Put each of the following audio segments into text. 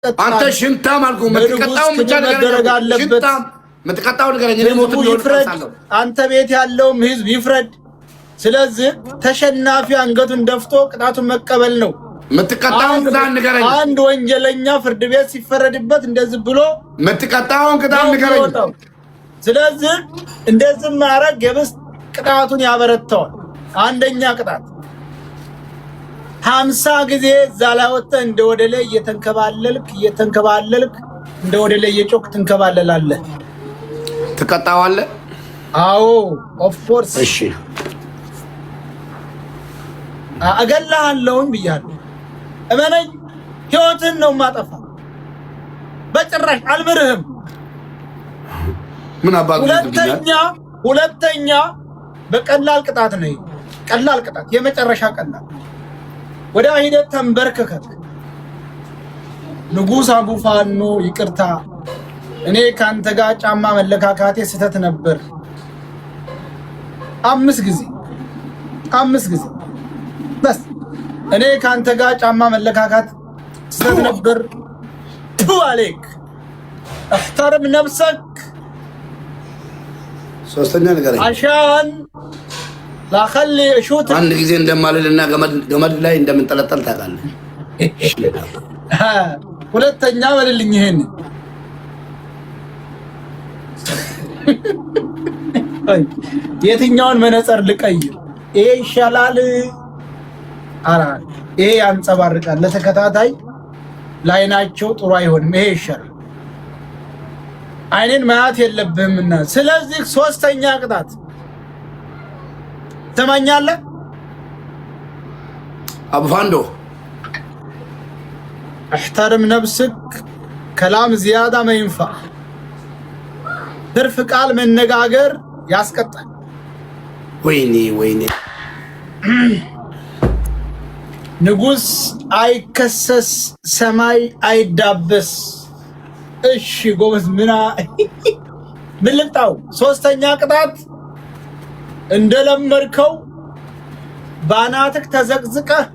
ያስቀጣል። አንተ ሽንታም አልኩ መተቀጣው ብቻ ነገር አለበት። መተቀጣው ነገር እኔ ሞት ይፍረድ። አንተ ቤት ያለውም ህዝብ ይፍረድ። ስለዚህ ተሸናፊ አንገቱን ደፍቶ ቅጣቱን መቀበል ነው። መተቀጣውን ቅጣት ንገረኝ። አንድ ወንጀለኛ ፍርድ ቤት ሲፈረድበት እንደዚህ ብሎ መተቀጣውን ቅጣት ንገረኝ። ስለዚህ እንደዚህ ማረግ የብስ ቅጣቱን ያበረታዋል። አንደኛ ቅጣት 50 ጊዜ ዛላወጣ እንደ ወደ ላይ እየተንከባለልክ እንደ ወደ ላይ እየጮክ ትንከባለላለህ። ትቀጣዋለህ? አዎ ኦፍ ኮርስ። እሺ አገላሃለሁኝ ብያለሁ። እመነኝ፣ ህይወትን ነው ማጠፋ። በጭራሽ አልምርህም። ምን አባቱ ሁለተኛ በቀላል ቅጣት ነው። ቀላል ቅጣት የመጨረሻ ቀላል ወደ ሂደት ተንበርከከክ። ንጉስ አቡፋኖ ይቅርታ፣ እኔ ካንተ ጋር ጫማ መለካካቴ ስተት ነበር። 5 ጊዜ በስ እኔ ካንተ ጋር ጫማ መለካካት ስተት ነበር። ቱ አለክ احترم نفسك። ሶስተኛ ነገር عشان لا خلي اشوت አንድ ጊዜ እንደማልልና ገመድ ላይ እንደምንጠለጠል ታውቃለህ። ሁለተኛ በልልኝ ይሄን የትኛውን መነጽር ልቀይር? ይሄ ይሻላል? አራ ይሄ ያንጸባርቃል። ለተከታታይ ላይናቸው ጥሩ አይሆንም። ይሄ ይሻላል። አይኔን ማያት የለብህምና። ስለዚህ ሶስተኛ ቅጣት ተማኛለህ አቡፋንዶ احترم نفسك። كلام زيادة ما ينفع። ትርፍ ቃል መነጋገር ያስቀጣል። ወይኔ ንጉስ አይከሰስ ሰማይ አይዳበስ። እሺ ጎበዝ ምን ልምጣው? ሶስተኛ ቅጣት እንደለመድከው ባናትክ ተዘቅዝቀህ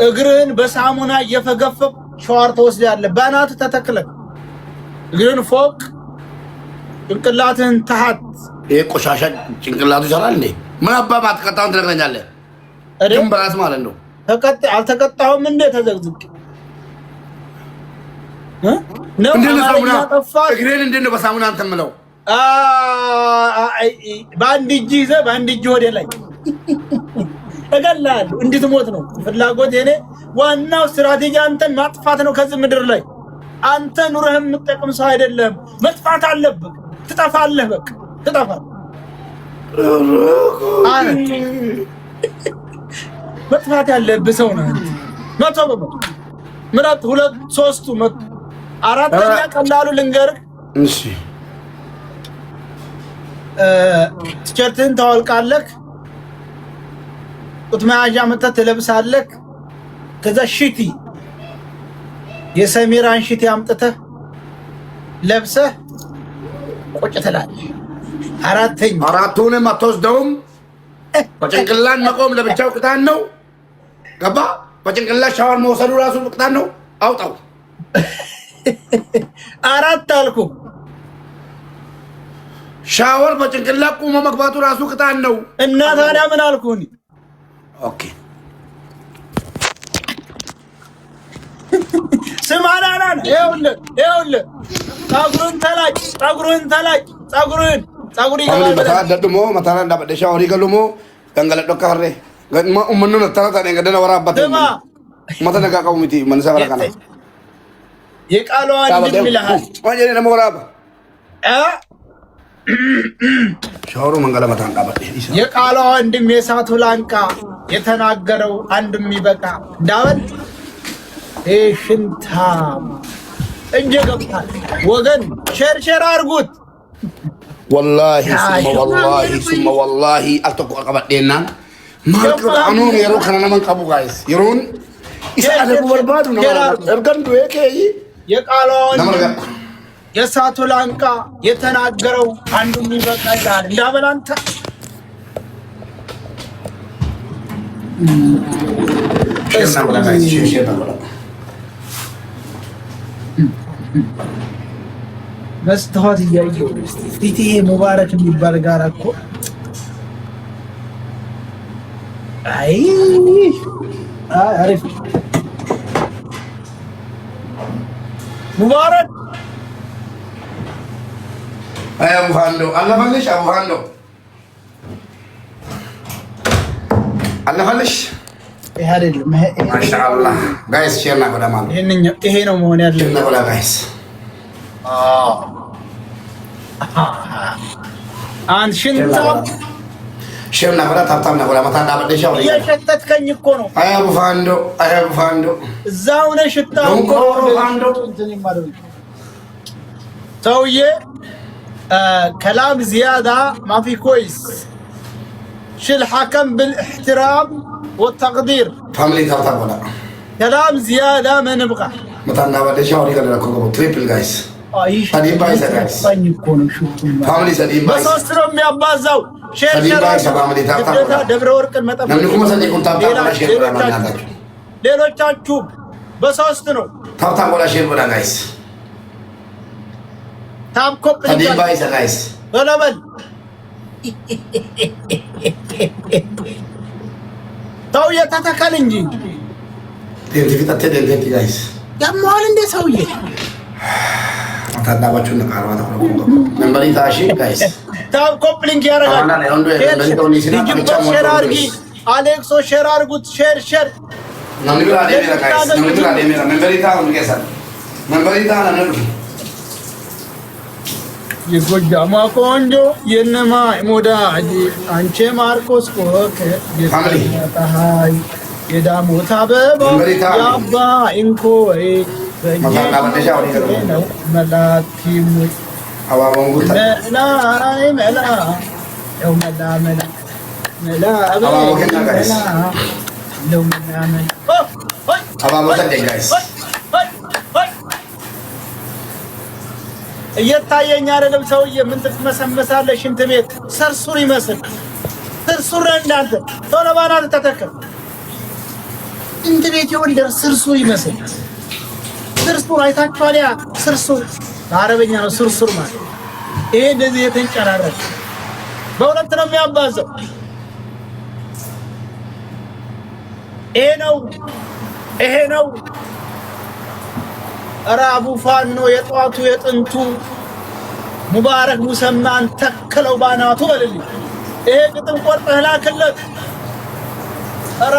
እግርህን በሳሙና እየፈገፈቅ ሻወር ትወስዳለህ። ባናትህ ተተክለህ እግርህን ፎቅ ጭንቅላትህን ተሐት። ይሄ ቆሻሻ ጭንቅላቱ ይሰራል እንዴ? ምን አባባት ቀጣውን ትነግረኛለህ? እደም በራስ ማለት ነው። አልተቀጣሁም እንዴ? ተዘቅዝቅ ነው እግሬን እንዴት ነው በሳሙና አንተ የምለው? በአንድ እጅ ይዘህ በአንድ እጅ ወደ ላይ እገላለሁ። እንድትሞት ነው ፍላጎት። የኔ ዋናው ስትራቴጂ አንተን ማጥፋት ነው ከዚህ ምድር ላይ። አንተ ኑረህ የምትጠቅም ሰው አይደለም። መጥፋት አለብህ። ትጠፋለህ። በቃ ትጠፋለህ። መጥፋት ያለብህ ሰው ነህ። 100% ምራት 2 3 መቶ 4ኛ ቀላሉ ልንገርህ። እሺ ቲሸርትህን ታወልቃለህ። ጡት መያዣ መተህ ትለብሳለህ። ከዛ ሽቲ የሰሚራን ሽቲ አምጥተህ ለብሰህ ቁጭ ትላለህ። አራቱንም አትወስደውም። በጭንቅላት መቆም ለብቻው ቅጣት ነው። ገባ? በጭንቅላት ሻወር መውሰዱ ራሱ ቅጣት ነው። አውጣው። 4 አልኩ። ሻወር በጭንቅላት ቁሞ መግባቱ ራሱ ቅጣት ነው። እና ታዲያ ምን አልኩኝ? ኦኬ ስማናና ይኸውልህ ፀጉርህን ተላጭ። ፀጉር ይገባል። ደሞ መታራ እንዳበደ ሻወር ይገሉሞ ገንገለዶ ካሬ ገማ ኡመኑ ነተራታ ነገደና ወራባት መተነቃቀው ሚቲ መንሳ በረካና የቃሏ አንድም ይልሃል ወንጀል ደሞ ወራባ ሻወሩ መንገለ መታን እንዳበደ የቃሏ አንድም የሳቱ ላንቃ የተናገረው አንድም ይበቃ እንዳበል ሽንታ እንጀ ገብታል። ወገን ሸርሸር አርጉት። والله ثم والله التقوا قبدينا ما قانون يرو كنا من قبو غايس يرون يسالبو بربادو ነው እርገንዱ የከይ የቃሏን የሳቱ ላንቃ የተናገረው አንዱም ይበቃል እንዳበል አንተ መስተዋት እያየሁ ፊቴ ሙባረክ የሚባል ጋር እኮ አይ አሪፍ ሙባረክ አይ አቡሃንዶ አለፈልሽ አቡሃንዶ አለፈልሽ ይሄ አይደለም ማሻአላህ ጋይስ ሼር እና ጎዳ ማለት ይሄ ነው መሆን ያለው እና ጎዳ ጋይስ አንድ ሽንታ ሼር እና ጎዳ ታብታብ እና ጎዳ ማታ እንዳበደሻ ወይ እየሸተትከኝ እኮ ነው አይ አቡሃንዶ እዛው ነህ ሽታው እኮ አቡሃንዶ ሰውዬ كلام زيادة ما في كويس شو الحكم بالاحترام والتقدير فاميلي تابتاب ولا كلام زيادة ما نبغى مثلا نبغى شاوري كذا كوكو تريبل جايز سديم بايس جايز فاميلي سديم بايس بس أسرم يا بازاو شير سديم بايس فاميلي تابتاب دبر ورك المتابع نملكم مثلا يكون تابتاب ولا شير ولا ما نادر ليلو تشوب بس أسرم تابتاب ولا شير ولا جايز تاب كوب سديم بايس جايز ولا بل ሰውዬ ተተከል እንጂ ደንቴ ጋይስ ያማል እንደ ሰውዬ ታዳባችሁ ነቃራ ተቆቆ መንበሪ ታሺ ጋይስ ታው ኮፕሊንግ ያረጋል ሼር አርጊ አሌክሶ ሼር አርጉት ሼር ነምግራ ደሜራ መንበሪ ታው ንገሳል መንበሪ ታ ነን የጎጃማ ቆንጆ የነማ ሞዳጅ አንቺ ማርቆስ ኮከ የታሃይ የዳሞት አበባ ያባ እንኮይ ነው መላቲሙ መላ ነው መላ እየታየኝ አይደለም ሰውዬ ምን ትመሰመሳለህ ሽንት ቤት ሰርሱር ይመስል ሰርሱር እንዳንተ ቶሎ ባናት ተተከል ሽንት ቤት ይወልደር ሰርሱር ይመስል ሰርሱር አይታችኋል ያ ሰርሱር በአረበኛ ነው ሰርሱር ማለት ይሄ እንደዚህ የተንጨራረረ በሁለት ነው የሚያባዘው ይሄ ነው አቡ ፋኖ የጧቱ የጥንቱ ሙባረክ ሙሰማን ተከለው ባናቱ በልልኝ ይሄ ግጥም ቆርጠህ ላክለት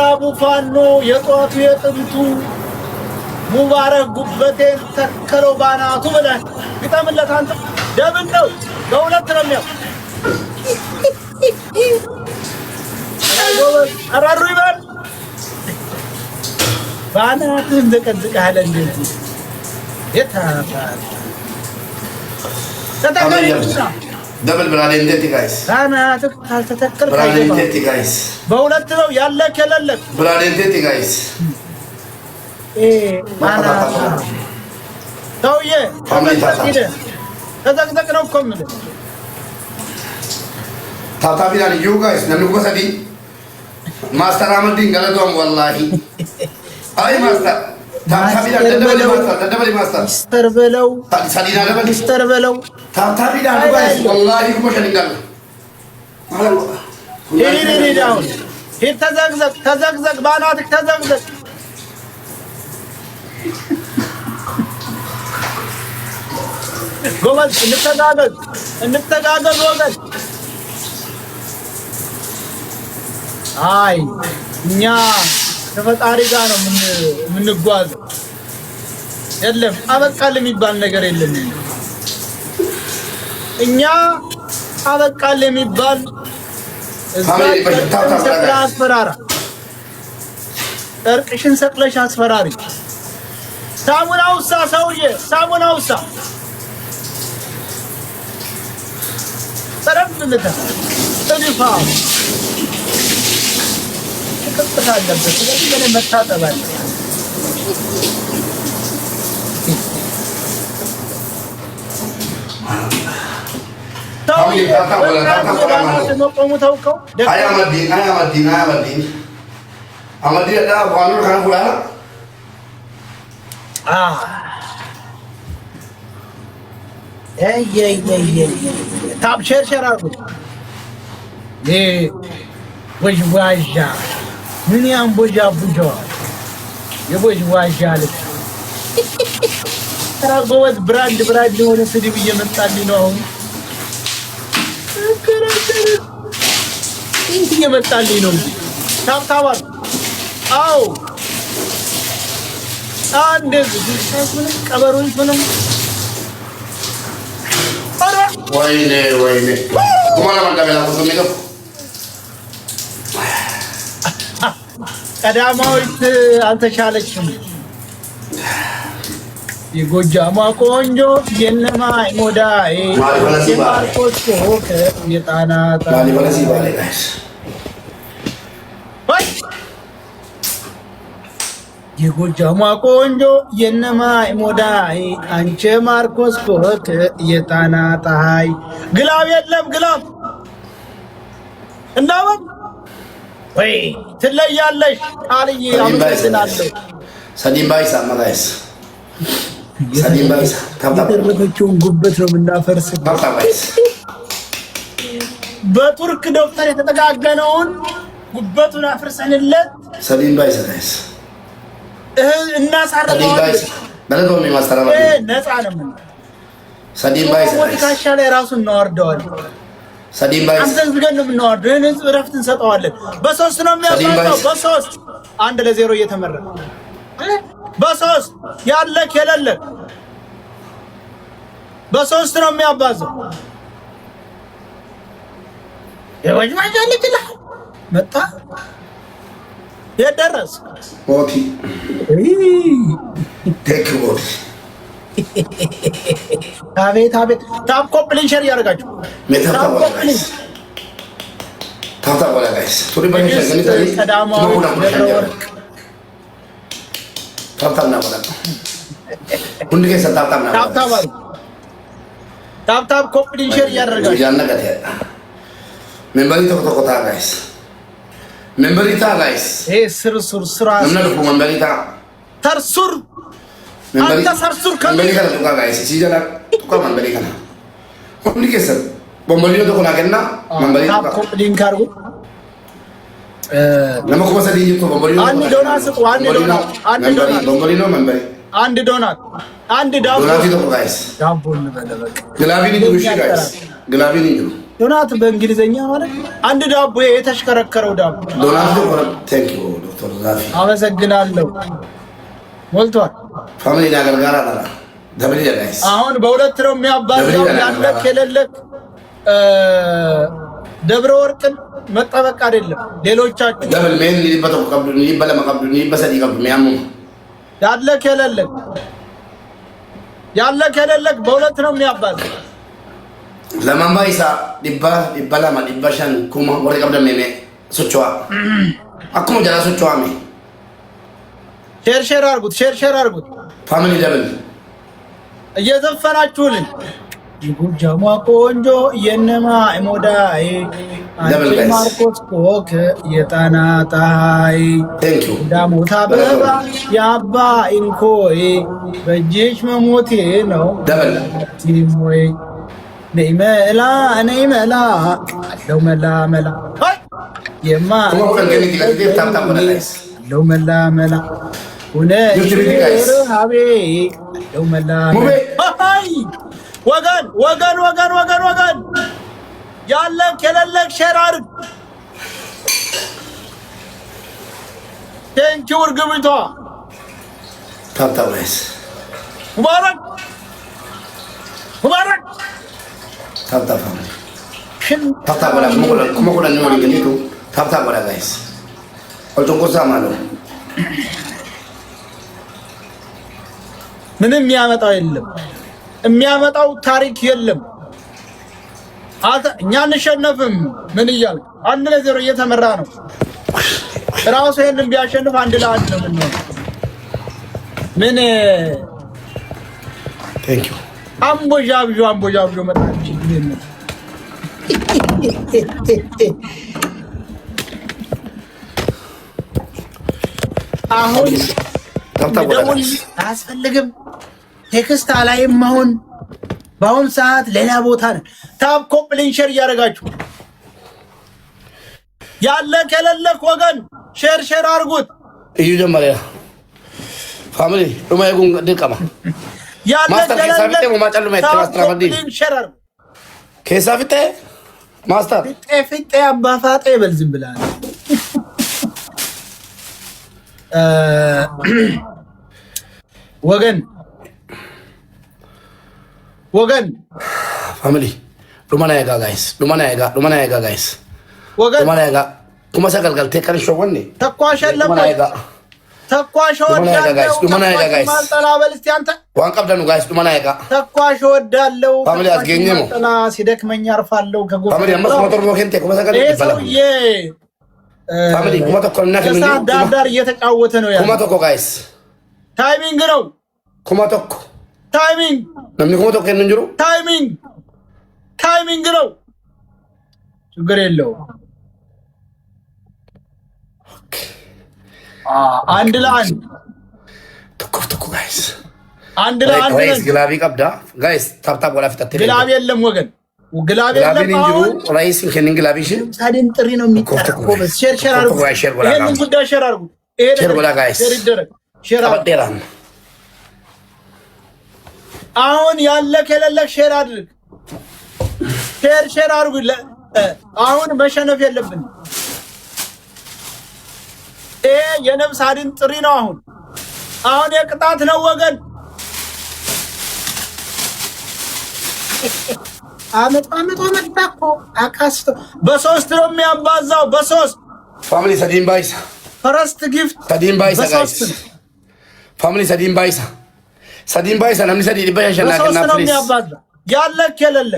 አቡ ፋኖ የጧቱ የጥንቱ ሙባረክ ጉበቴን ተከለው ባናቱ በልልኝ ግጠምለት አንተ ደብል ነው በሁለት ነው የሚያው አራሩ ይበል ባናቱ እንደቀዝቃለ እንደዚህ يتابع دبل برادينتي جايز انا تتذكر برادينتي جايز بولت لو يالك يللك برادينتي جايز ايه انا تويه تذكر ነው ኮምል ታታቢላን ዩ ጋይስ ነምኩ ሰዲ ማስተር አመዲን ገለዶም ወላሂ አይ ማስተር ታታቢላ ደበለ ማስተር ስተርበለው ሰዲና ደበለ ስተርበለው ታታቢላ ጋይስ ወላሂ ኮሸንጋል ይሄ ዳው ይሄ ተዘግዘግ ባናትክ ተዘግዘግ ጎበዝ እንተጋገዝ ወገን አይ እኛ ከፈጣሪ ጋር ነው የምንጓዘው የለም አበቃል የሚባል ነገር የለም እኛ አበቃል የሚባል አስፈራራ እርቅሽን ሰቅለሽ አስፈራሪ ሳሙናውሳ ሰውዬ ሳሙናውሳ ተረብልታ ተዲፋ ተቀጥታ አለበት ስለዚህ ምን መታጠብ አለ ታብ ሸርሸር አድርጉት። ወዥዋዣ ምን ያንቦዣቡዣዋል? የወዥዋዣ ልብስ ጎበዝ። ብራንድ የሆነ ስድብ እየመጣልኝ ነው አሁን። እንት እየመጣልኝ ነው። ታብታባል። አዎ እንደዚህ ቀበሮቹንም ወይኔ ቀዳማዊት አልተቻለችም። የጎጃሟ ቆንጆ የነማይ ሞዳይ የማርቆስ ኮከ የጣና የጎጃሟ ቆንጆ የነማይ ሞዳይ አንቺ ማርቆስ ኮከ የጣና ፀሐይ። ግላብ የለም ግላብ እንዳውም ወይ ትለያለሽ ቃልዬ። አመሰግናለሁ። ሰዲም ባይሳ ማላይስ ሰዲም ባይሳ የተረፈችውን ጉበት ነው የምናፈርስ። በቱርክ ዶክተር የተጠጋገነውን ጉበቱን አፍርሰንለት ሰዲም ባይሳ ጋይስ እናሳርፈዋለን። ነፃ ነው። ሰዲም ባይሳ ካሻ ላይ ራሱን እናወርደዋለን። ሰዲም ባይሳ አንተን ዝገን ነው የምናወርደው። ይህን ህዝብ እረፍት እንሰጠዋለን። በሶስት ነው የሚያባዛው። በሶስት 1-0 እየተመራ በሶስት ያለክ የሌለክ በሶስት ነው የሚያባዛው። የወጅማጃ ልጅ ላይ መጣ የደረስ ሞቲ ቴክቦት አቤት ታብ ኮፕሊንግ ሸር ያደርጋችሁ ታታ ወላ ጋይስ ቱሪ ባይሽ ቀዳማው ደብረወርቅ ታታና ወላ ሁንዴ ሰጣጣና ታብ ኮፕሊንግ ሸር ያደርጋችሁ ያነቀተ ሜምበሪ ተቆጣ ጋይስ ሜምበሪታ ጋይስ ስርሱር ስራ ምንድነው ሜምበሪታ ተርሱር አንተ ሰርሱር ሜምበሪታ ተቆጣ ጋይስ ሲጀላ ተቆጣ ሜምበሪታ ሁንዴ ከሰ ቦምቦሊኖ ተቆጣ ገና ሜምበሪታ ኮፕሊንግ አርጉ ለማኮ ሰዲኝ እኮ ቦምቦሊኖ አንድ ዶናት ስጡ። ቦምቦሊኖ ሜምበሪ አንድ ዶናት አንድ ዳቦ ዶናት ተቆጣ ጋይስ ዳቦ እንበለበቅ ግላቢኒ ዱሽ ጋይስ ግላቢኒ ዱ ዶናት በእንግሊዘኛ ማለት አንድ ዳቦ የተሽከረከረው ዳቦ ዶናት ነው። ቴንክ ዩ ዶክተር ዛፊ አመሰግናለሁ። ሞልቷል። ፋሚሊ ነገር ጋር አላ ደብል ጋይስ አሁን በሁለት ነው የሚያባዛው። ያለክ የሌለክ ደብረ ወርቅን መጠበቅ አይደለም። ሌሎቻችሁ ደብል ሜን ሊበተው ቀብዱ ሊበለማ ቀብዱ ሊበሰዲ ቀብዱ ሚያሙ ያለክ የሌለክ በሁለት ነው የሚያባዛው። ለማንባይሳ ዲባላማ ዲባሻን ኩማ ወሬ ቀብደ ሜሜ ሱቹዋ አኩሙ ጀራ ሱቹዋ ሜ ሼር አርጉት። ፋሚሊ ደብል እየዘፈናችሁልን የጎጃሟ ቆንጆ የነማይ ሞዳይ አንቺ ማርቆስ ኮከ የጣና ፀሐይ ዳሞታ አበባ የአባይን ኮይ በእጅሽ መሞቴ ነው ቲሞይ ነይ መላ አለው መላ አለው መላ ሁነ ረሃቤ አለው መላ ወገን ያለክ የሌለክ ሼር አድርግ። ቴንኪው እርግብቷ ታብታባይስ ሙባረክ ታብታባ ታብታባ ኩመኮላ ነው ወንገኒቱ ታብታባ ጋይስ አልጆቆሳ ማለት ምንም የሚያመጣው የለም። የሚያመጣው ታሪክ የለም። እኛ አንሸነፍም። ምን እያልክ 1-0 እየተመራ ነው። ራሱ ይሄንን ቢያሸንፍ 1-1 ነው የምንሆነው። ምን ቴንክ ዩ አምቦዣብዦ መጣች። አሁን ደውል አያስፈልግም። ቴክስት አላይም አሁን በአሁን ሰዓት ሌላ ቦታ ነን። ታብ ኮፕሊንግ ሼር እያደረጋችሁ ያለ ከሌለክ ወገን ሼር አድርጉት። እዩ ጀመሪያ ፋሚሊ ዱማይጉን ድቀማ ያለ ከለለ ማጫሉ ማስተራፈዲ ሼር አድርጉ። ከሳፍቴ ማስተር ፊጤ አባፋጤ በልዝም ብላል ወገን ፋሚሊ ዱማና ያጋ ጋይስ ወገን ዱማና ያጋ ኩማ ሰገልገል ተከን ሾወኔ ተኳሽ ለማይ ተኳሽ ወዳለው ዱማና ያጋ ጋይስ ማልጠላበል እስቲ አንተ ዋን ቀብደኑ ጋይስ ዱማና ያጋ ተኳሽ ወዳለው ፋሚሊ አስገኘሙ ጠላ ሲደክመኝ አርፋለሁ ከጎን ፋሚሊ አመስ ሞተር ሞከንቴ ኩማ ሰገልገል ይባላል ፋሚሊ ኩማ ተኮና ከምን ዳር እየተጫወተ ነው ያለው ኩማ ተኮ ጋይስ ታይሚንግ ነው ኩማ ተኮ ታይሚንግ ነምን ኩማ ተኮ እንንጅሩ ታይሚንግ ነው ችግር የለው አንድ ለአንድ ተኮ ጋይስ አንድ ለአንድ ጋይስ ግላቢ ቀብዳ ጋይስ ታፕታፕ ወላ ፍታት ግላቢ የለም ወገን ግላቢ የለም አሁን ራይስ ከንን ግላቢሽ ሳድን ጥሪ ነው የሚጠራው ሼር አድርጉ ይሄንን ጉዳይ ሼር አድርጉ ሼር ወላ ጋይስ ሼር አድርጉ አሁን ያለ ከሌለ ሼር አድርግ ሼር አድርጉ አሁን መሸነፍ የለብን የነፍስ አድን ጥሪ ነው አሁን የቅጣት ነው ወገን አመጣ መጣኮ አካስቶ በሶስት ነው የሚያባዛው በሶስት ፋሚሊ ሰዲን ባይሳ ፈረስት ጊፍት ሰዲን ባይሳ ጋይስ ፋሚሊ ሰዲን ባይሳ ነምኒ ሰዲ ዲባሻና ከና ፕሊዝ ያለ ከሌለ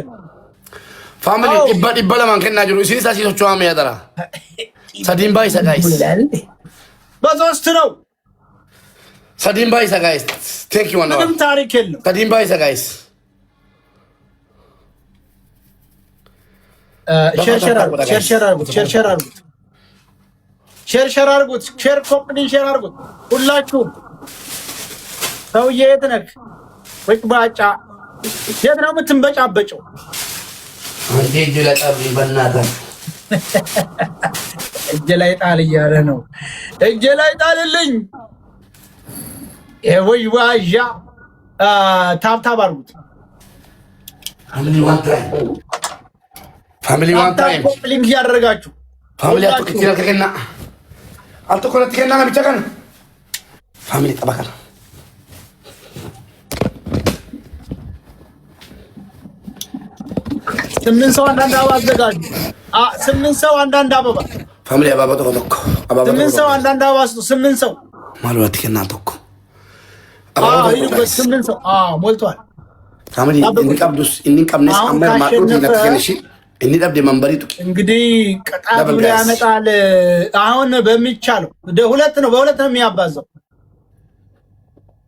ፋሚሊ ዲባ ለማን ከና ጅሩ ሲሳ ሲሶቹ አመ ያደራ ሰዲን ባይሳ ጋይስ በሶስት ነው ሰዲን ባይሳ ጋይስ ቴንክ ዩ ዋና ምንም ታሪክ የለም ሰዲን ባይሳ ጋይስ ሼር አድርጉት ሼር ኮምፕኒ ሼር አድርጉት ሁላችሁም ሰውዬ የት ነህ ወጭባጫ የት ነው የምትንበጫበጨው አንዴ እጅ ለጣብ በእናትህ እጅ ላይ ጣል እያለ ነው እጅ ላይ ጣልልኝ ወጭባጫ ታብታብ አድርጉት ፋሚሊ ዋን ታይም ሊንክ ያደረጋችሁ ፋሚሊ አጥቂና ከከና አጥቆረት ከና ብቻ ከና ፋሚሊ ጠባካል ስምንት ሰው አንዳንድ አበባ አዘጋጁ ስምንት ሰው አንዳንድ አበባ ፋሚሊ አበባ ተቆጥቆ አበባ ስምንት ሰው አንዳንድ አበባ ስምንት ሰው ማለት ከና ተቆ ስምንት ሰው ሞልቷል ፋሚሊ እንቀብነስ አመር ማጥሩት ይነከነሽ እንዲዳብ መንበሪቱ እንግዲህ ቀጣሉ ያመጣል አሁን በሚቻለው ሁለት ነው በሁለት ነው የሚያባዛው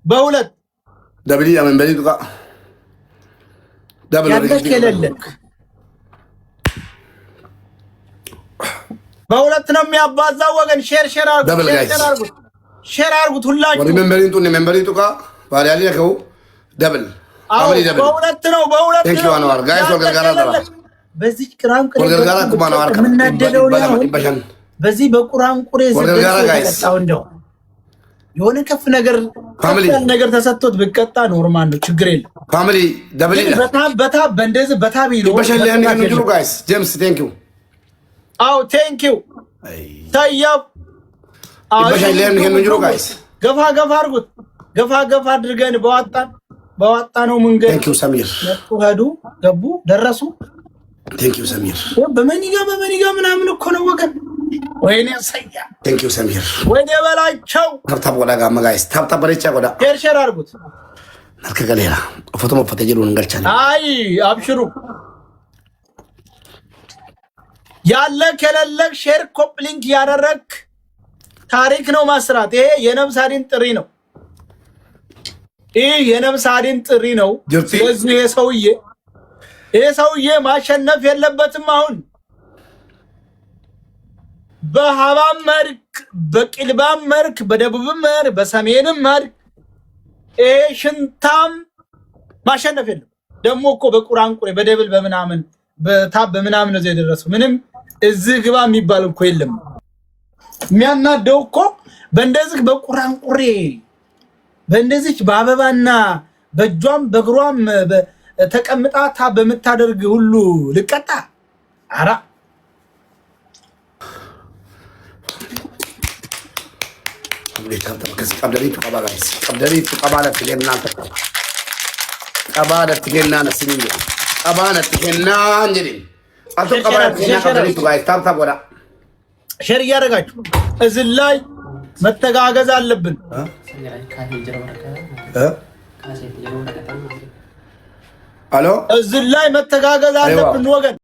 በሁለት ደብሊ መንበሪቱ ጋ ደብል ያለከለለክ በሁለት ነው የሚያባዛው ወገን ሼር አድርጉት ሁላችሁ ወደ መንበሪቱ ጋ ባሪያሊ ያከው ደብል ፋሚሊ ደብል በሁለት ነው ቴንክ ዩ አንዋር ጋይስ ወርጋራ ተራ በዚህ ቁራን ወርጋራ ኩማና ዋርካ ምናደለው ነው በዚህ በቁራን ቁሬ ዘጠው እንደው የሆነ ከፍ ነገር ተሰጥቶት ብቀጣ ኖርማል ነው ችግር የለም ፋሚሊ ደብል በታ በእንደዚህ በታብ ይሉ በሸለህን ከንጁ ጋይስ ጄምስ ቴንክ ዩ ቴንክ ዩ ታያብ በሸለህን ከንጁ ጋይስ ገፋ አድርጉት ገፋ አድርገን በዋጣ ነው መንገድ ቴንክ ዩ ሰሚር ሄዱ ገቡ ደረሱ ቴንክ ዩ ሰሚር በመኒጋ ምናምን እኮ ነው ወገን ወይኔ ሰያ ቴንክ ዩ ሰሚር ወይኔ በላቸው ታብታብ ወላ ጋማ ጋይስ ታብታብ በለቻ ጎዳ ሼር አድርጉት ናልከገሌላ ፎቶ መፈተ ጀሉ እንገልቻለ አይ አብሽሩ ያለ ከሌለ ሼር ኮፕሊንክ ያደረክ ታሪክ ነው ማስራት ይሄ የነፍስ አድን ጥሪ ነው ይሄ የነፍስ አድን ጥሪ ነው ስለዚህ ይሄ ሰውዬ ማሸነፍ የለበትም አሁን በሃባም መርክ በቂልባም መርክ በደቡብም መርክ በሰሜንም መርክ ሽንታም ማሸነፍ የለም ደግሞ እኮ በቁርአን ቁሬ በደብል በምናምን በታብ በምናምን ነው የደረሰው። ምንም እዚህ ግባ የሚባል እኮ የለም። የሚያናደው እኮ በእንደዚህ በቁርአን ቁሬ በእንደዚህ በአበባና በእጇም በእግሯም ተቀምጣ ታብ በምታደርግ ሁሉ ልቀጣ አራ ቀብደሪቱ ቀባለት ገናንተ ቀባለት ገና ነስኝ ቀባለት ገና እንግዲ አቶ ቀባለት ገና ቀብደሪቱ ጋር ታብታ ወዳ ሼር እያደረጋችሁ እዚህ ላይ መተጋገዝ አለብን። አሎ እዚህ ላይ መተጋገዝ አለብን ወገን።